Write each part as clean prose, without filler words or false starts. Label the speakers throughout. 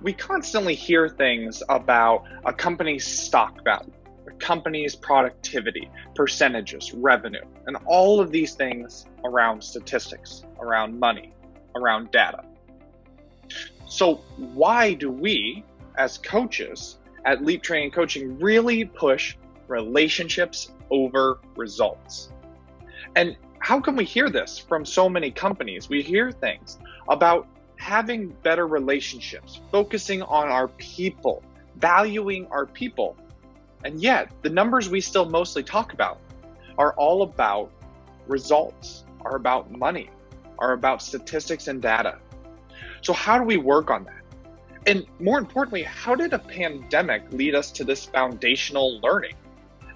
Speaker 1: We constantly hear things about a company's stock value, a company's productivity, percentages, revenue, and all of these things around statistics, around money, around data. So why do we, as coaches at Leap Training Coaching, really push relationships over results? And how can we hear this from so many companies? We hear things about having better relationships, focusing on our people, valuing our people. And yet, the numbers we still mostly talk about are all about results, are about money, are about statistics and data. So how do we work on that? And more importantly, how did a pandemic lead us to this foundational learning?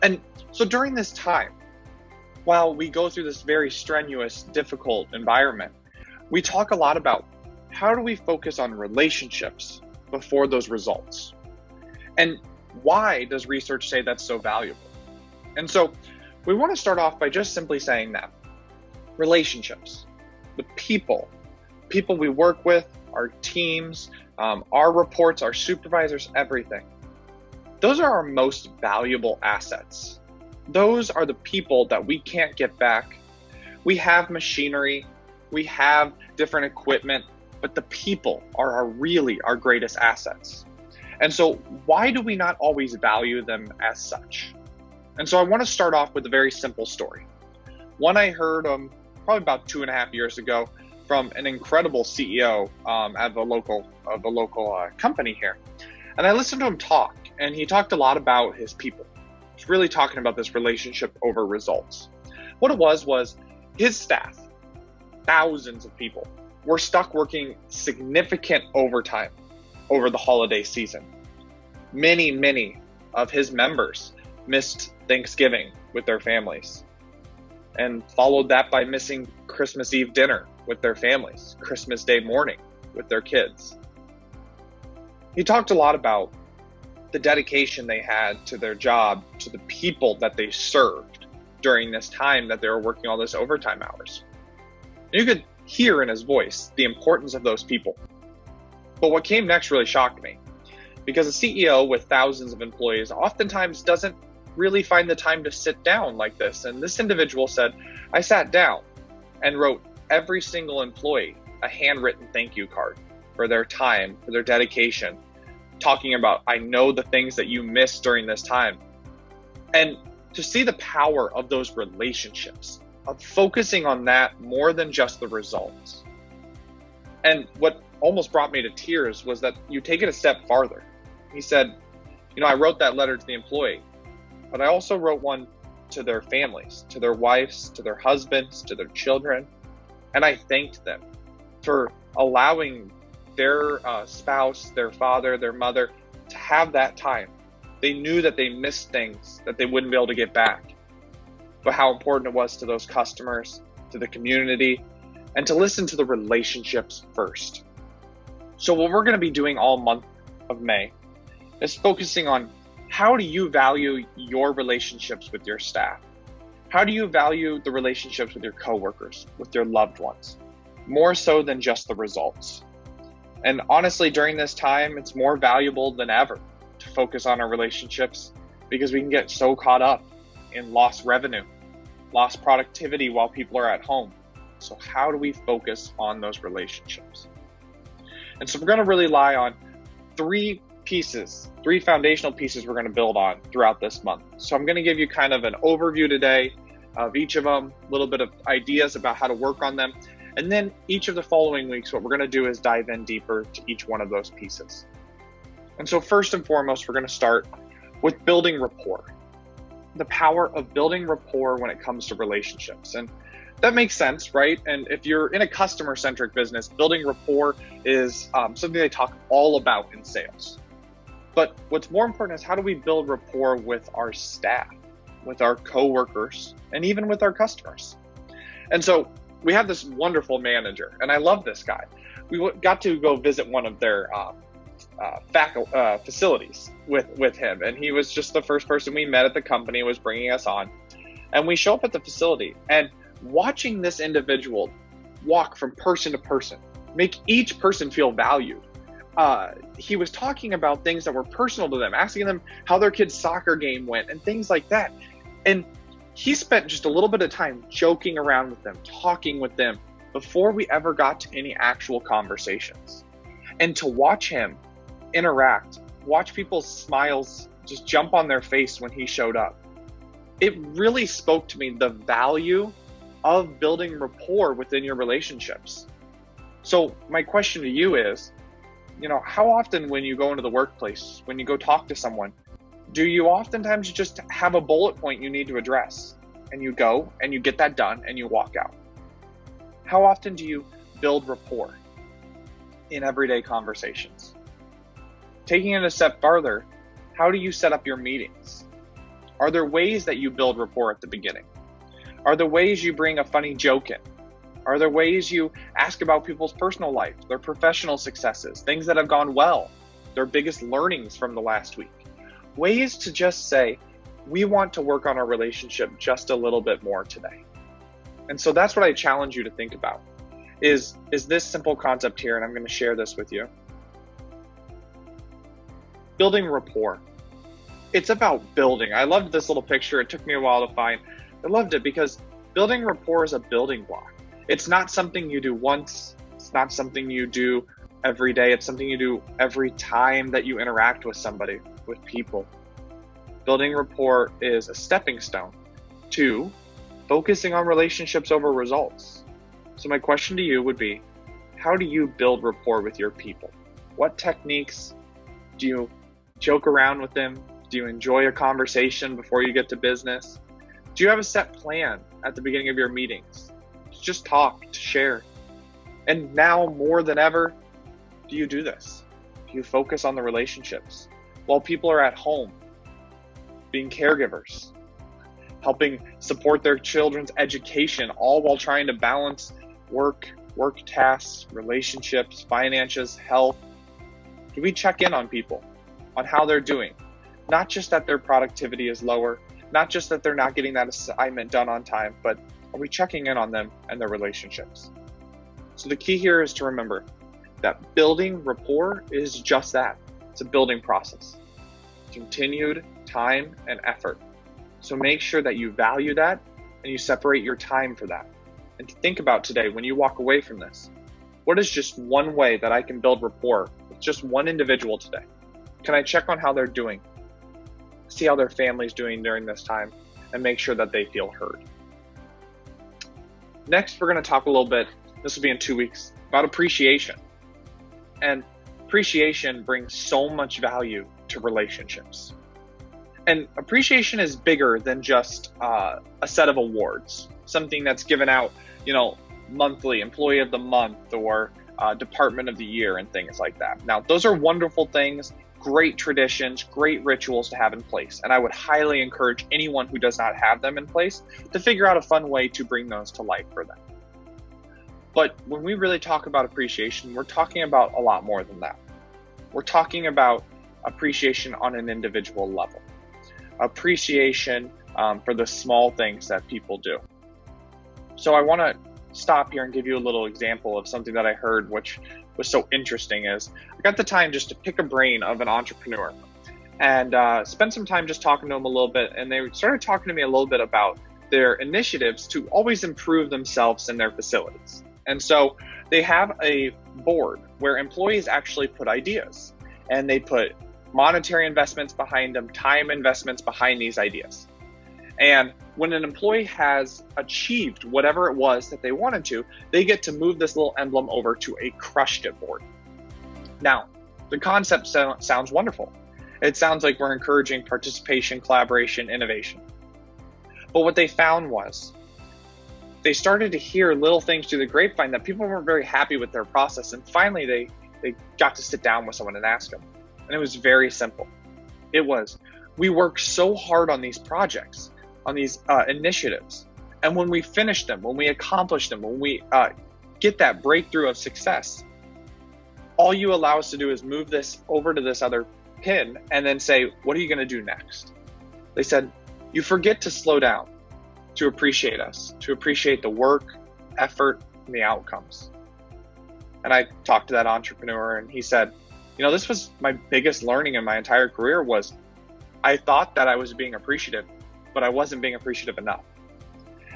Speaker 1: And so during this time, while we go through this very strenuous, difficult environment, we talk a lot about how do we focus on relationships before those results? And why does research say that's so valuable? And so we want to start off by just simply saying that relationships, the people we work with, our teams, our reports, our supervisors, everything. Those are our most valuable assets. Those are the people that we can't get back. We have machinery, we have different equipment, but the people are really our greatest assets. And so why do we not always value them as such? And so I want to start off with a very simple story. One I heard probably about 2.5 years ago from an incredible CEO of a local company here. And I listened to him talk, and he talked a lot about his people. He's really talking about this relationship over results. What it was his staff, thousands of people, were stuck working significant overtime over the holiday season. Many of his members missed Thanksgiving with their families, and followed that by missing Christmas Eve dinner with their families, Christmas Day morning with their kids. He talked a lot about the dedication they had to their job, to the people that they served during this time that they were working all this overtime hours. You could hear in his voice the importance of those people. But what came next really shocked me, because a CEO with thousands of employees oftentimes doesn't really find the time to sit down like this. And this individual said, I sat down and wrote every single employee a handwritten thank you card for their time, for their dedication, talking about, I know the things that you missed during this time. And to see the power of those relationships, of focusing on that more than just the results. And what almost brought me to tears was that you take it a step farther. He said, I wrote that letter to the employee, but I also wrote one to their families, to their wives, to their husbands, to their children. And I thanked them for allowing their spouse, their father, their mother to have that time. They knew that they missed things that they wouldn't be able to get back, but how important it was to those customers, to the community, and to listen to the relationships first. So what we're going to be doing all month of May is focusing on how do you value your relationships with your staff? How do you value the relationships with your coworkers, with your loved ones, more so than just the results? And honestly, during this time, it's more valuable than ever to focus on our relationships, because we can get so caught up in lost revenue, lost productivity while people are at home. So how do we focus on those relationships? And so we're going to really rely on three foundational pieces we're going to build on throughout this month. So I'm going to give you kind of an overview today of each of them, a little bit of ideas about how to work on them. And then each of the following weeks, what we're going to do is dive in deeper to each one of those pieces. And so first and foremost, we're going to start with building rapport. The power of building rapport when it comes to relationships. And that makes sense, right? And if you're in a customer-centric business, building rapport is something they talk all about in sales. But what's more important is how do we build rapport with our staff, with our coworkers, and even with our customers? And so we have this wonderful manager, and I love this guy. We got to go visit one of their facilities with him, and he was just the first person we met at the company, was bringing us on. And we show up at the facility, and watching this individual walk from person to person, make each person feel valued, he was talking about things that were personal to them, asking them how their kid's soccer game went and things like that. And he spent just a little bit of time joking around with them, talking with them before we ever got to any actual conversations. And to watch him interact, watch people's smiles just jump on their face when he showed up, it really spoke to me the value of building rapport within your relationships. So my question to you is, how often when you go into the workplace, when you go talk to someone, do you oftentimes just have a bullet point you need to address and you go and you get that done and you walk out? How often do you build rapport in everyday conversations? Taking it a step farther, how do you set up your meetings? Are there ways that you build rapport at the beginning? Are there ways you bring a funny joke in? Are there ways you ask about people's personal life, their professional successes, things that have gone well, their biggest learnings from the last week? Ways to just say, we want to work on our relationship just a little bit more today. And so that's what I challenge you to think about, is this simple concept here, and I'm going to share this with you. Building rapport. It's about building. I loved this little picture. It took me a while to find. I loved it because building rapport is a building block. It's not something you do once. It's not something you do every day. It's something you do every time that you interact with somebody, with people. Building rapport is a stepping stone to focusing on relationships over results. So my question to you would be, how do you build rapport with your people? What techniques do you joke around with them? Do you enjoy a conversation before you get to business? Do you have a set plan at the beginning of your meetings? To just talk, to share. And now more than ever, do you do this? Do you focus on the relationships while people are at home, being caregivers, helping support their children's education, all while trying to balance work tasks, relationships, finances, health? Do we check in on people, on how they're doing? Not just that their productivity is lower, not just that they're not getting that assignment done on time, but are we checking in on them and their relationships? So the key here is to remember that building rapport is just that. It's a building process. Continued time and effort. So make sure that you value that and you separate your time for that. And to think about today, when you walk away from this, what is just one way that I can build rapport with just one individual today? Can I check on how they're doing? See how their family's doing during this time and make sure that they feel heard. Next, we're going to talk a little bit, this will be in 2 weeks, about appreciation. And appreciation brings so much value to relationships. And appreciation is bigger than just a set of awards, something that's given out, monthly, employee of the month or department of the year and things like that. Now, those are wonderful things, great traditions, great rituals to have in place. And I would highly encourage anyone who does not have them in place to figure out a fun way to bring those to life for them. But when we really talk about appreciation, we're talking about a lot more than that. We're talking about appreciation on an individual level. Appreciation for the small things that people do. So I want to stop here and give you a little example of something that I heard, which was so interesting. Is I got the time just to pick a brain of an entrepreneur and spend some time just talking to them a little bit. And they started talking to me a little bit about their initiatives to always improve themselves and their facilities. And so they have a board where employees actually put ideas and they put monetary investments behind them, time investments behind these ideas. And when an employee has achieved whatever it was that they wanted to, they get to move this little emblem over to a crushed it board. Now, the concept sounds wonderful. It sounds like we're encouraging participation, collaboration, innovation. But what they found was they started to hear little things through the grapevine that people weren't very happy with their process. And finally, they got to sit down with someone and ask them. And it was very simple. It was, we work so hard on these projects, on these initiatives. And when we finish them, when we accomplish them, when we get that breakthrough of success, all you allow us to do is move this over to this other pin and then say, what are you going to do next? They said, you forget to slow down, to appreciate us, to appreciate the work, effort, and the outcomes. And I talked to that entrepreneur and he said, This was my biggest learning in my entire career was I thought that I was being appreciative, but I wasn't being appreciative enough.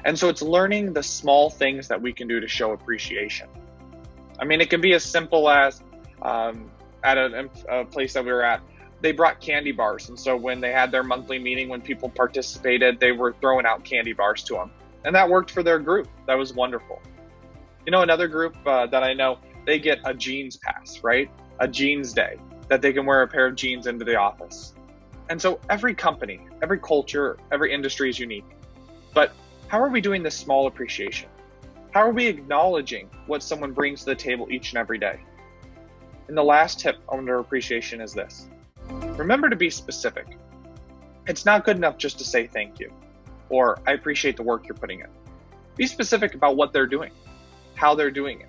Speaker 1: And so it's learning the small things that we can do to show appreciation. It can be as simple as at a place that we were at, they brought candy bars. And so when they had their monthly meeting, when people participated, they were throwing out candy bars to them. And that worked for their group. That was wonderful. Another group that I know, they get a jeans pass, right? A jeans day that they can wear a pair of jeans into the office. And so every company, every culture, every industry is unique. But how are we doing this small appreciation? How are we acknowledging what someone brings to the table each and every day? And the last tip under appreciation is this. Remember to be specific. It's not good enough just to say thank you or I appreciate the work you're putting in. Be specific about what they're doing, how they're doing it,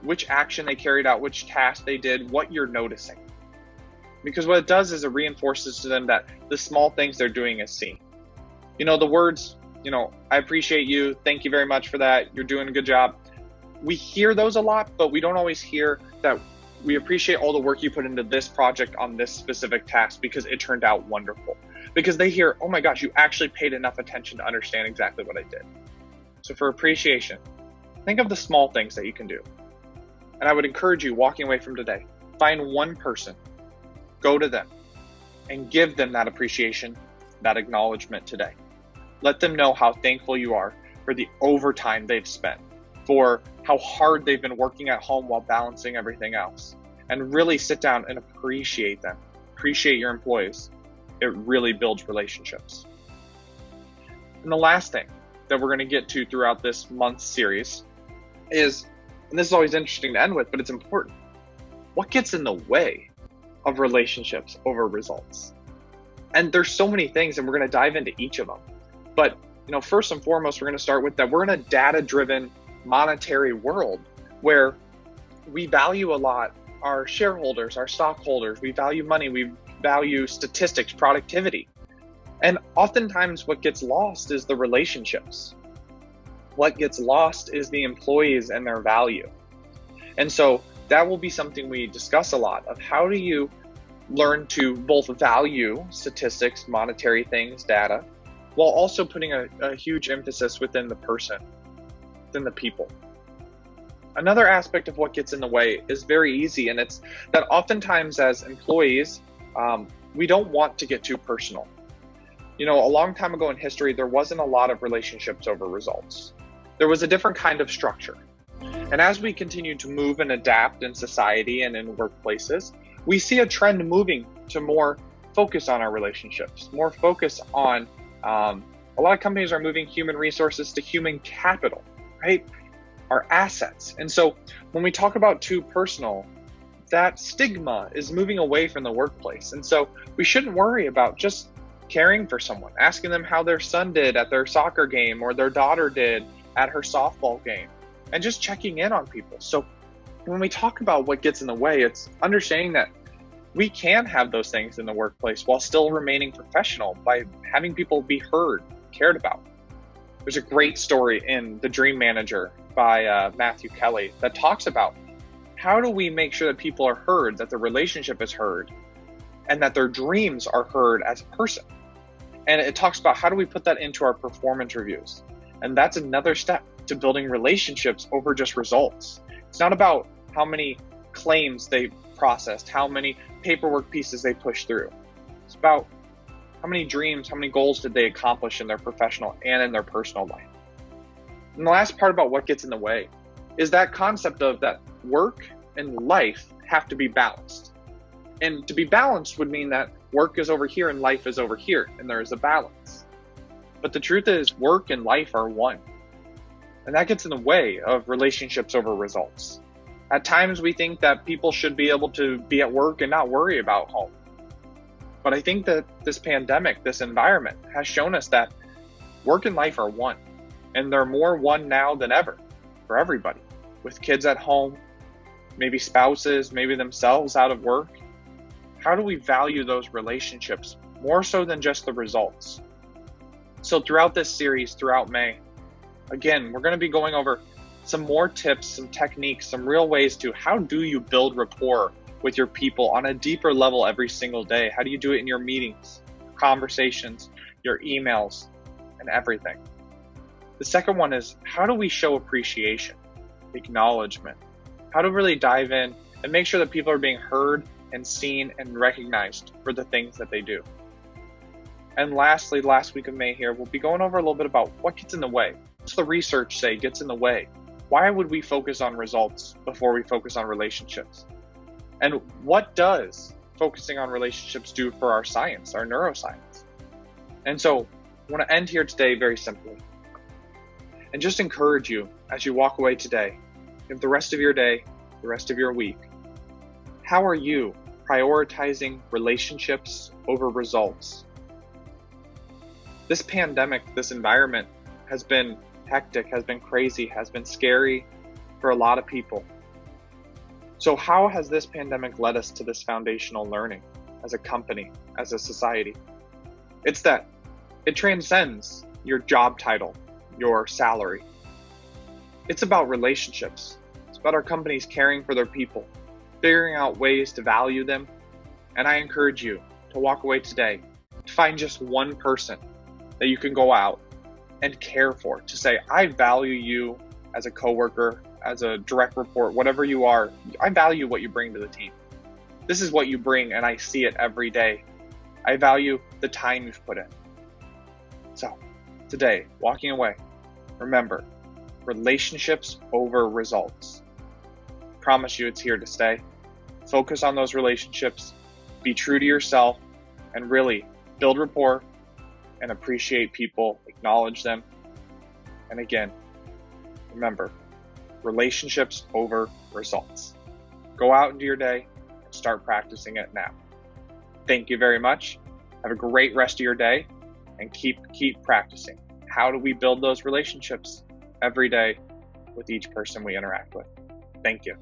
Speaker 1: which action they carried out, which task they did, what you're noticing. Because what it does is it reinforces to them that the small things they're doing is seen. The words, I appreciate you, thank you very much for that, you're doing a good job. We hear those a lot, but we don't always hear that we appreciate all the work you put into this project on this specific task because it turned out wonderful. Because they hear, oh my gosh, you actually paid enough attention to understand exactly what I did. So for appreciation, think of the small things that you can do. And I would encourage you, walking away from today, find one person, go to them, and give them that appreciation, that acknowledgement today. Let them know how thankful you are for the overtime they've spent, for how hard they've been working at home while balancing everything else. And really sit down and appreciate them. Appreciate your employees. It really builds relationships. And the last thing that we're going to get to throughout this month's series is, and this is always interesting to end with, but it's important. What gets in the way of relationships over results? And there's so many things, and we're going to dive into each of them. But, first and foremost, we're going to start with that we're in a data-driven monetary world where we value a lot our shareholders, our stockholders. We value money. We value statistics, productivity. And oftentimes what gets lost is the relationships. What gets lost is the employees and their value. And so that will be something we discuss a lot of how do you learn to both value statistics, monetary things, data, while also putting a huge emphasis within the person, within the people. Another aspect of what gets in the way is very easy, and it's that oftentimes as employees, we don't want to get too personal. A long time ago in history, there wasn't a lot of relationships over results. There was a different kind of structure. And as we continue to move and adapt in society and in workplaces, we see a trend moving to more focus on our relationships, more focus on, a lot of companies are moving human resources to human capital, right? Our assets. And so when we talk about too personal, that stigma is moving away from the workplace. And so we shouldn't worry about just caring for someone, asking them how their son did at their soccer game or their daughter did at her softball game, and just checking in on people. So when we talk about what gets in the way, it's understanding that we can have those things in the workplace while still remaining professional by having people be heard, cared about. There's a great story in The Dream Manager by Matthew Kelly that talks about how do we make sure that people are heard, that the relationship is heard, and that their dreams are heard as a person. And it talks about how do we put that into our performance reviews. And that's another step to building relationships over just results. It's not about how many claims they processed, how many paperwork pieces they pushed through. It's about how many dreams, how many goals did they accomplish in their professional and in their personal life. And the last part about what gets in the way is that concept of that work and life have to be balanced. And to be balanced would mean that work is over here and life is over here, and there is a balance. But the truth is work and life are one. And that gets in the way of relationships over results. At times we think that people should be able to be at work and not worry about home. But I think that this pandemic, this environment has shown us that work and life are one. And they're more one now than ever for everybody. With kids at home, maybe spouses, maybe themselves out of work. How do we value those relationships more so than just the results? So throughout this series, throughout May, again, we're going to be going over some more tips, some techniques, some real ways to how do you build rapport with your people on a deeper level every single day? How do you do it in your meetings, conversations, your emails, and everything? The second one is, how do we show appreciation, acknowledgement? How to really dive in and make sure that people are being heard and seen and recognized for the things that they do. And lastly, last week of May here, we'll be going over a little bit about what gets in the way. What's the research say gets in the way? Why would we focus on results before we focus on relationships? And what does focusing on relationships do for our science, our neuroscience? And so I want to end here today very simply and just encourage you as you walk away today, if the rest of your day, the rest of your week, how are you prioritizing relationships over results? This pandemic, this environment has been hectic, has been crazy, has been scary for a lot of people. So how has this pandemic led us to this foundational learning as a company, as a society? It's that it transcends your job title, your salary. It's about relationships. It's about our companies caring for their people, figuring out ways to value them. And I encourage you to walk away today, to find just one person that you can go out and care for, to say, I value you as a coworker, as a direct report, whatever you are. I value what you bring to the team. This is what you bring, and I see it every day. I value the time you've put in. So today, walking away, remember, relationships over results. Promise you it's here to stay. Focus on those relationships, be true to yourself, and really build rapport and appreciate people, acknowledge them. And again, remember, relationships over results. Go out into your day and start practicing it now. Thank you very much. Have a great rest of your day and keep practicing. How do we build those relationships every day with each person we interact with? Thank you.